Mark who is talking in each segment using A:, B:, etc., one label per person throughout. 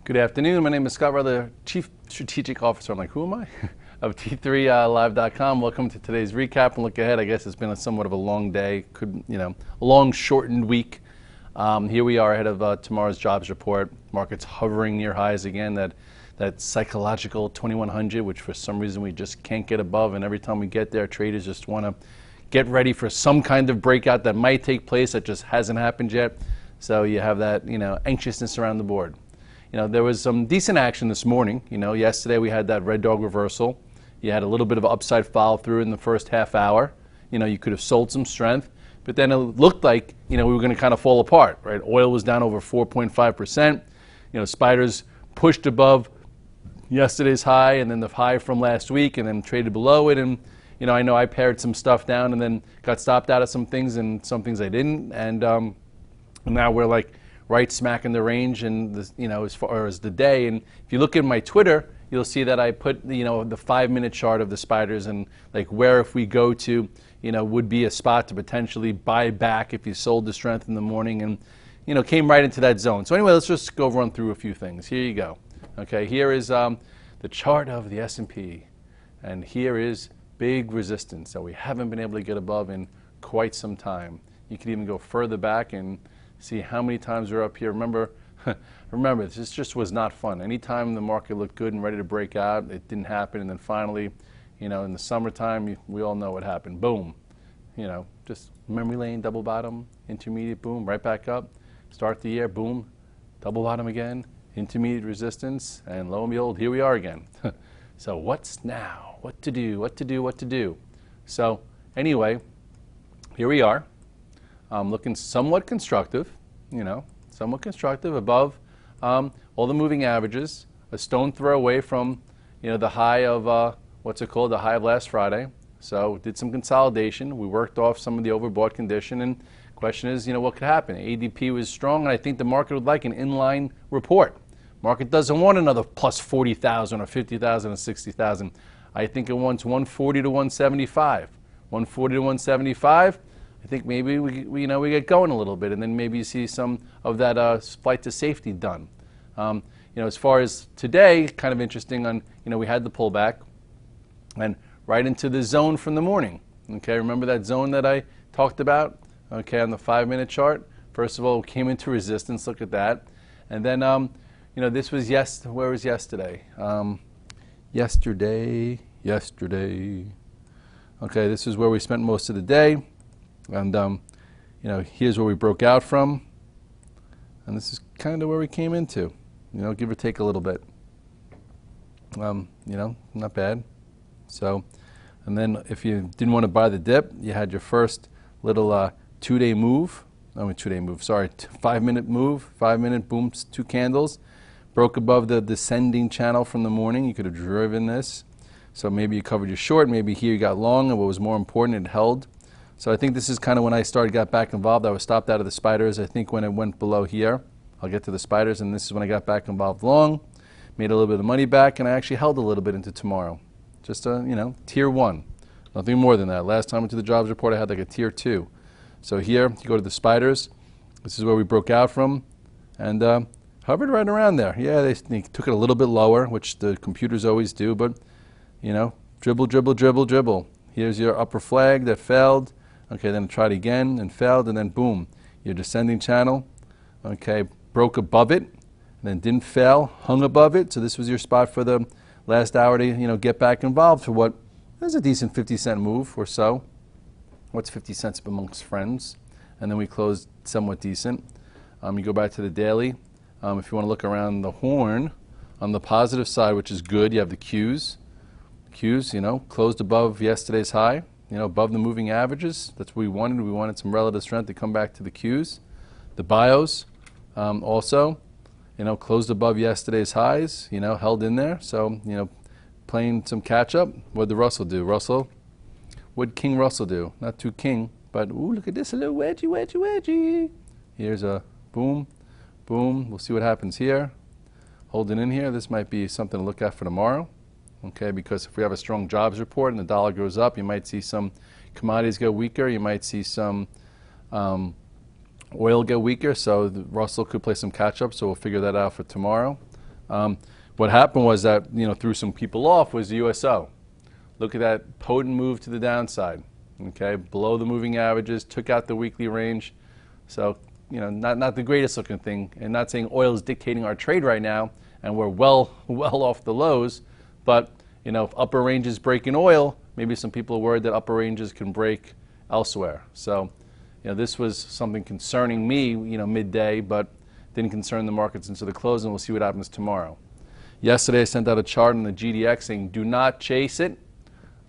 A: Good afternoon. My name is Scott Redler, Chief Strategic Officer. I'm like, who am I? Of T3Live.com. Welcome to today's recap and look ahead. I guess it's been somewhat of a long day, a long shortened week. Here we are ahead of tomorrow's jobs report. Markets hovering near highs again. That psychological 2100, which for some reason we just can't get above. And every time we get there, traders just want to get ready for some kind of breakout that might take place that just hasn't happened yet. So you have that, anxiousness around the board. There was some decent action this morning. Yesterday we had that red dog reversal. You had a little bit of upside follow through in the first half hour. You could have sold some strength, but then it looked like, we were going to kind of fall apart, right? Oil was down over 4.5%. Spiders pushed above yesterday's high and then the high from last week and then traded below it. And, I know I pared some stuff down and then got stopped out of some things and some things I didn't. And now we're like right smack in the range and as far as the day. And if you look at my Twitter, you'll see that I put the 5-minute chart of the spiders and like where if we go to would be a spot to potentially buy back if you sold the strength in the morning, and came right into that zone. So anyway, let's just go run through a few things. Here you go. Okay, here is the chart of the S&P, and here is big resistance that we haven't been able to get above in quite some time. You can even go further back and see how many times we're up here. Remember, this just was not fun. Anytime the market looked good and ready to break out, it didn't happen. And then finally, in the summertime, we all know what happened. Boom. Just memory lane, double bottom, intermediate, boom, right back up. Start the year, boom, double bottom again, intermediate resistance, and lo and behold, here we are again. So what's now? What to do? So anyway, here we are. Looking somewhat constructive, above all the moving averages, a stone throw away from, the high of, the high of last Friday. So did some consolidation. We worked off some of the overbought condition, and question is, what could happen? ADP was strong, and I think the market would like an inline report. Market doesn't want another plus 40,000 or 50,000 or 60,000. I think it wants 140 to 175. 140 to 175. I think maybe we get going a little bit, and then maybe you see some of that flight to safety done. As far as today, kind of interesting on, we had the pullback and right into the zone from the morning. Okay, remember that zone that I talked about? Okay, on the 5-minute chart. First of all, we came into resistance. Look at that, and then this was where was yesterday? Yesterday. Okay, this is where we spent most of the day. And, here's where we broke out from. And this is kind of where we came into, give or take a little bit. Not bad. So, and then if you didn't want to buy the dip, you had your first little 5-minute move, 5-minute move, 5-minute boom, 2 candles. Broke above the descending channel from the morning. You could have driven this. So maybe you covered your short, maybe here you got long, and what was more important, it held. So I think this is kind of when I got back involved. I was stopped out of the spiders. I think when it went below here, I'll get to the spiders, and this is when I got back involved long, made a little bit of money back, and I actually held a little bit into tomorrow. Just tier 1, nothing more than that. Last time I went to the jobs report, I had like a tier 2. So here, you go to the spiders. This is where we broke out from, and hovered right around there. Yeah, they took it a little bit lower, which the computers always do, but dribble. Here's your upper flag that failed. Okay, then tried again and failed, and then boom, your descending channel. Okay, broke above it, and then didn't fail, hung above it. So this was your spot for the last hour to get back involved for what is a decent 50-cent move or so. What's 50 cents amongst friends? And then we closed somewhat decent. You go back to the daily. If you want to look around the horn, on the positive side, which is good, you have the Qs. Qs, closed above yesterday's high, above the moving averages. That's what we wanted. We wanted some relative strength to come back to the Qs. The bios, also, closed above yesterday's highs, held in there. So, playing some catch up. What did Russell do? What King Russell do? Not too king, but ooh, look at this, a little wedgie. Here's a boom. Boom, we'll see what happens here. Holding in here, this might be something to look at for tomorrow. Okay, because if we have a strong jobs report and the dollar goes up, you might see some commodities go weaker. You might see some oil get weaker, so the Russell could play some catch up, so we'll figure that out for tomorrow. What happened was that, threw some people off was the USO. Look at that potent move to the downside, okay? Below the moving averages, took out the weekly range. So, not the greatest looking thing, and not saying oil is dictating our trade right now, and we're well off the lows, but, if upper ranges break in oil, maybe some people are worried that upper ranges can break elsewhere. So, this was something concerning me, midday, but didn't concern the markets into the close, and we'll see what happens tomorrow. Yesterday, I sent out a chart on the GDX saying, do not chase it.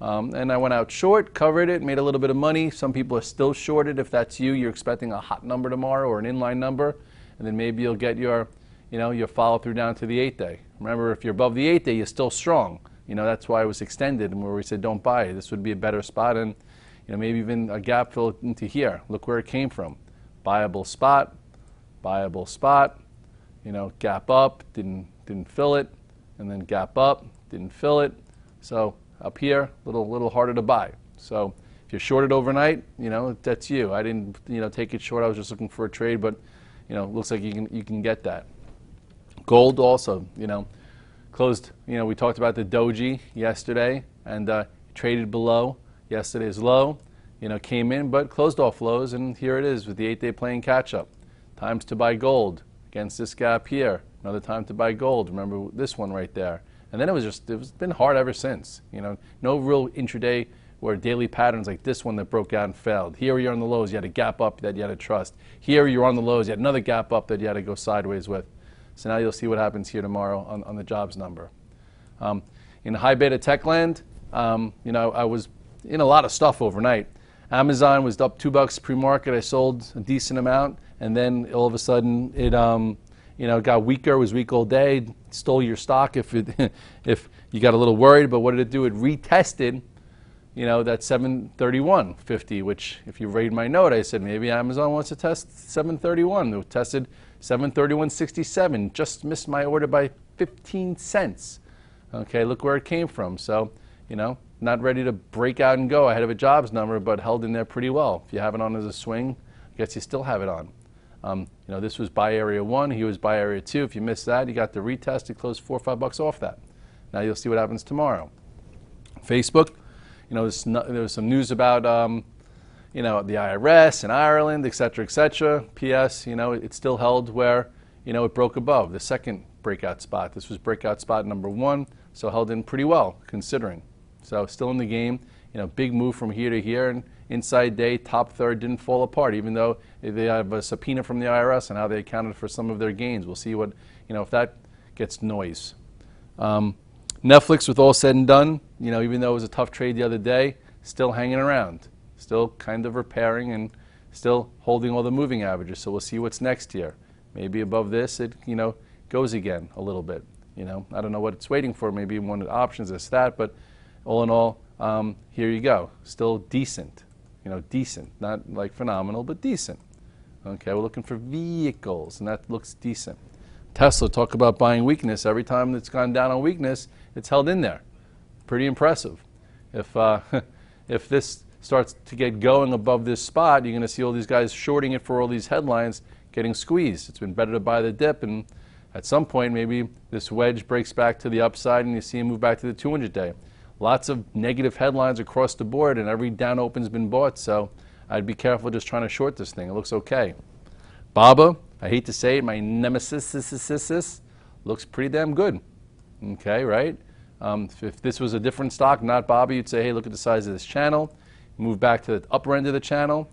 A: And I went out short, covered it, made a little bit of money. Some people are still shorted. If that's you, you're expecting a hot number tomorrow or an inline number, and then maybe you'll get your follow through down to the 8-day. Remember, if you're above the 8-day, you're still strong. That's why it was extended and where we said don't buy it. This would be a better spot, and maybe even a gap fill into here. Look where it came from. Buyable spot, gap up, didn't fill it, and then gap up, didn't fill it. So up here, a little harder to buy. So if you're shorted overnight, that's you. I didn't, take it short. I was just looking for a trade, but, looks like you can get that. Gold also, closed. We talked about the doji yesterday, and traded below yesterday's low. Came in, but closed off lows, and here it is with the 8-day playing catch up. Times to buy gold against this gap here. Another time to buy gold. Remember this one right there. And then it's been hard ever since. No real intraday or daily patterns like this one that broke out and failed. Here you're on the lows, you had a gap up that you had to trust. Here you're on the lows, you had another gap up that you had to go sideways with. So now you'll see what happens here tomorrow on the jobs number. In high beta tech land, I was in a lot of stuff overnight. Amazon was up $2 pre-market. I sold a decent amount, and then all of a sudden it got weaker. It was weak all day. Stole your stock if you got a little worried. But what did it do? It retested, that 731.50, which if you read my note, I said maybe Amazon wants to test 731. It tested 731.67. Just missed my order by 15 cents. Okay, look where it came from. So, not ready to break out and go ahead of a jobs number, but held in there pretty well. If you have it on as a swing, I guess you still have it on. This was buy area 1, he was buy area 2. If you missed that, you got the retest, it closed $4 or $5 off that. Now you'll see what happens tomorrow. Facebook, there was some news about, the IRS and Ireland, et cetera, PS, it still held where, it broke above the second breakout spot. This was breakout spot number 1, so held in pretty well, considering. So still in the game, big move from here to here, and inside day, top third didn't fall apart, even though they have a subpoena from the IRS and how they accounted for some of their gains. We'll see what, if that gets noise. Netflix, with all said and done, even though it was a tough trade the other day, still hanging around, still kind of repairing and still holding all the moving averages. So we'll see what's next here. Maybe above this, it, goes again a little bit. I don't know what it's waiting for. Maybe one of the options is that, but all in all, here you go. Still decent. Decent. Not like phenomenal, but decent. Okay, we're looking for vehicles, and that looks decent. Tesla, talk about buying weakness. Every time it's gone down on weakness, it's held in there. Pretty impressive. If this starts to get going above this spot, you're going to see all these guys shorting it for all these headlines getting squeezed. It's been better to buy the dip, and at some point, maybe this wedge breaks back to the upside, and you see it move back to the 200-day. Lots of negative headlines across the board, and every down open's been bought, so I'd be careful just trying to short this thing. It looks okay. BABA, I hate to say it, my nemesis, looks pretty damn good. Okay, right? If this was a different stock, not BABA, you'd say, hey, look at the size of this channel. Move back to the upper end of the channel.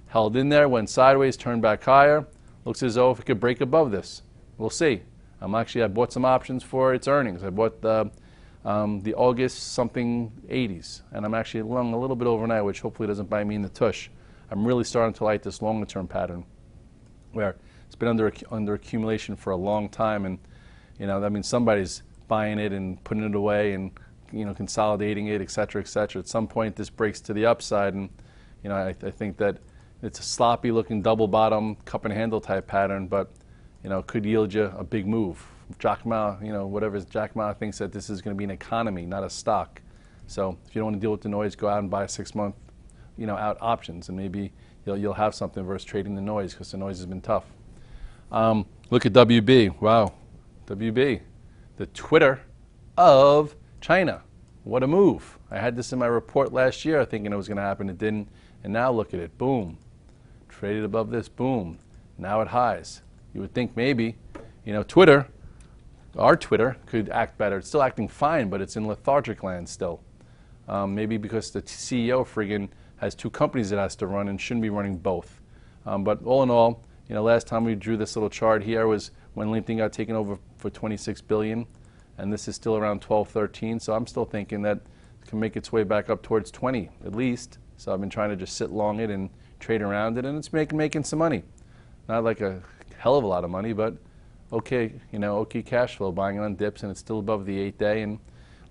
A: Held in there, went sideways, turned back higher. Looks as though if it could break above this. We'll see. I bought some options for its earnings. I bought the August something 80s, and I'm actually long a little bit overnight, which hopefully doesn't bite me in the tush. I'm really starting to like this longer term pattern where it's been under accumulation for a long time, and that means somebody's buying it and putting it away and consolidating it, et cetera, et cetera. At some point this breaks to the upside, and I think that it's a sloppy looking double bottom cup and handle type pattern, but could yield you a big move. Jack Ma, whatever Jack Ma thinks that this is going to be an economy, not a stock. So if you don't want to deal with the noise, go out and buy 6 month, out options, and maybe you'll have something versus trading the noise, because the noise has been tough. Look at WB. Wow, WB. the Twitter of China. What a move. I had this in my report last year thinking it was going to happen. It didn't. And now look at it. Boom. Traded above this. Boom. Now it highs. You would think maybe, Twitter, our Twitter, could act better. It's still acting fine, but it's in lethargic land still. Maybe because the CEO friggin' has two companies it has to run and shouldn't be running both. But all in all, last time we drew this little chart here was when LinkedIn got taken over for $26 billion, and this is still around 12, 13. So I'm still thinking that it can make its way back up towards 20 at least. So I've been trying to just sit long it and trade around it, and it's making some money. Not like a hell of a lot of money, but okay, okay cash flow, buying it on dips, and it's still above the 8-day. And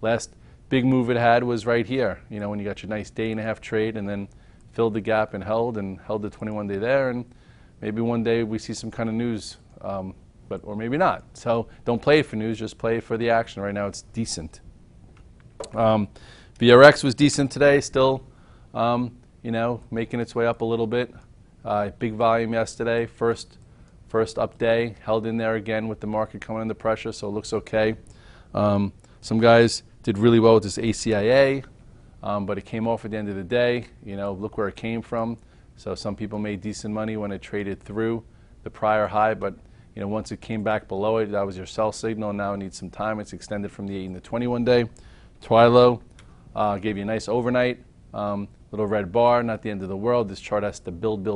A: last big move it had was right here, when you got your nice day-and-a-half trade and then filled the gap and held the 21-day there, and maybe one day we see some kind of news, or maybe not. So don't play it for news, just play it for the action. Right now it's decent. VRX was decent today, still, making its way up a little bit. Big volume yesterday, first up day, held in there again with the market coming under pressure, so it looks okay. Some guys did really well with this ACIA, but it came off at the end of the day. Look where it came from. So some people made decent money when it traded through the prior high, but once it came back below it, that was your sell signal. Now it needs some time. It's extended from the 8 and the 21-day. TWLO gave you a nice overnight. Little red bar, not the end of the world. This chart has to build,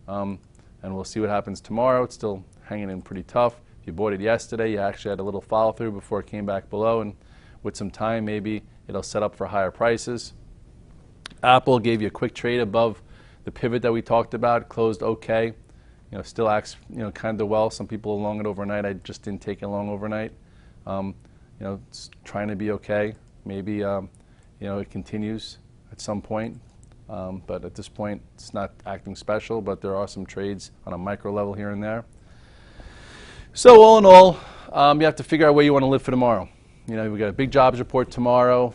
A: and we'll see what happens tomorrow. It's still hanging in pretty tough. If you bought it yesterday, you actually had a little follow through before it came back below, and with some time, maybe it'll set up for higher prices. Apple gave you a quick trade above the pivot that we talked about, closed okay. Still acts, kind of well. Some people are long it overnight. I just didn't take it long overnight. It's trying to be okay. Maybe, it continues at some point. But at this point, it's not acting special, but there are some trades on a micro level here and there. So all in all, you have to figure out where you want to live for tomorrow. We've got a big jobs report tomorrow.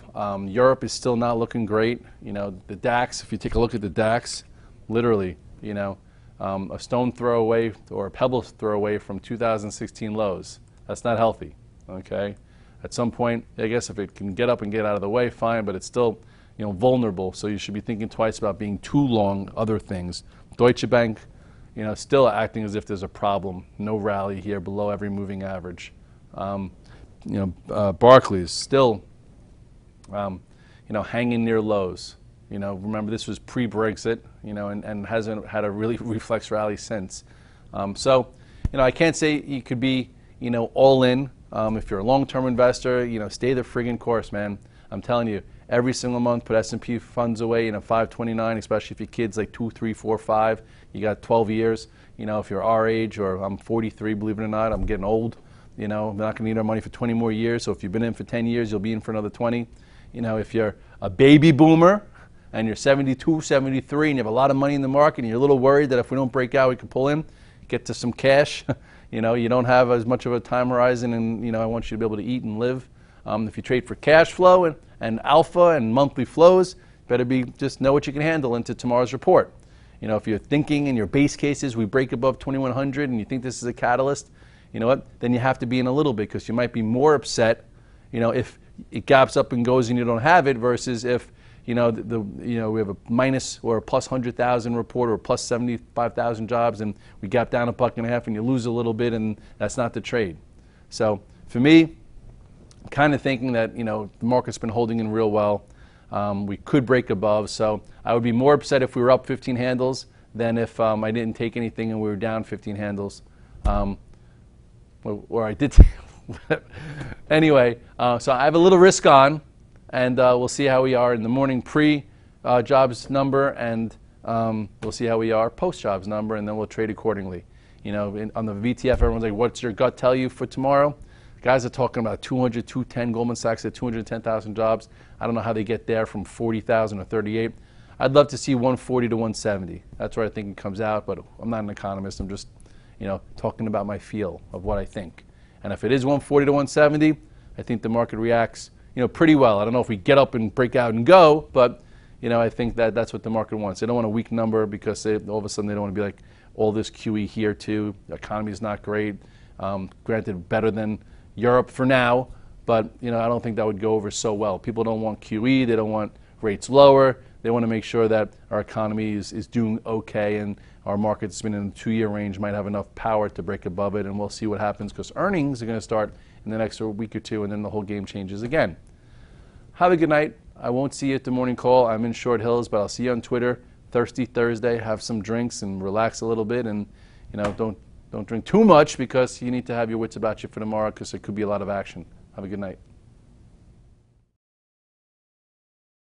A: Europe is still not looking great. The DAX, if you take a look at the DAX, literally, a stone throw away or a pebble throw away from 2016 lows. That's not healthy, okay? At some point, I guess if it can get up and get out of the way, fine, but it's still, vulnerable, so you should be thinking twice about being too long other things. Deutsche Bank, still acting as if there's a problem. No rally here below every moving average. Barclays still, hanging near lows. Remember this was pre-Brexit, and hasn't had a really reflex rally since. So, I can't say you could be, all in. If you're a long-term investor, stay the friggin' course, man. I'm telling you, every single month, put S&P funds away, 529, especially if your kid's like 2, 3, 4, 5. You got 12 years. If you're our age, or I'm 43, believe it or not, I'm getting old. We're not going to need our money for 20 more years. So if you've been in for 10 years, you'll be in for another 20. If you're a baby boomer and you're 72, 73, and you have a lot of money in the market, and you're a little worried that if we don't break out, we can pull in, get to some cash. You don't have as much of a time horizon, and I want you to be able to eat and live. If you trade for cash flow and alpha and monthly flows, better just know what you can handle into tomorrow's report. If you're thinking in your base cases, we break above 2100, and you think this is a catalyst, then you have to be in a little bit, because you might be more upset, if it gaps up and goes and you don't have it, versus if we have a minus or a plus 100,000 report or plus 75,000 jobs, and we gap down $1.50 and you lose a little bit, and that's not the trade. So for me, kind of thinking that the market's been holding in real well. We could break above, so I would be more upset if we were up 15 handles than if I didn't take anything and we were down 15 handles. Or I did. Anyway, so I have a little risk on, and we'll see how we are in the morning pre-jobs number, and we'll see how we are post-jobs number, and then we'll trade accordingly. On the VTF, everyone's like, what's your gut tell you for tomorrow? Guys are talking about 200, 210. Goldman Sachs at 210,000 jobs. I don't know how they get there from 40,000 or 38. I'd love to see 140 to 170. That's where I think it comes out, but I'm not an economist. I'm just, talking about my feel of what I think. And if it is 140 to 170, I think the market reacts, pretty well. I don't know if we get up and break out and go, but, I think that's what the market wants. They don't want a weak number, because all of a sudden they don't want to be like, all this QE here too. The economy is not great. Granted, better than Europe for now, but I don't think that would go over so well. People don't want QE, they don't want rates lower. They want to make sure that our economy is doing okay, and our market's been in the 2-year range, might have enough power to break above it, and we'll see what happens because earnings are going to start in the next week or two, and then the whole game changes again. Have a good night. I won't see you at the morning call. I'm in Short Hills, but I'll see you on Twitter. Thirsty Thursday. Have some drinks and relax a little bit, and don't drink too much because you need to have your wits about you for tomorrow because there could be a lot of action. Have a good night.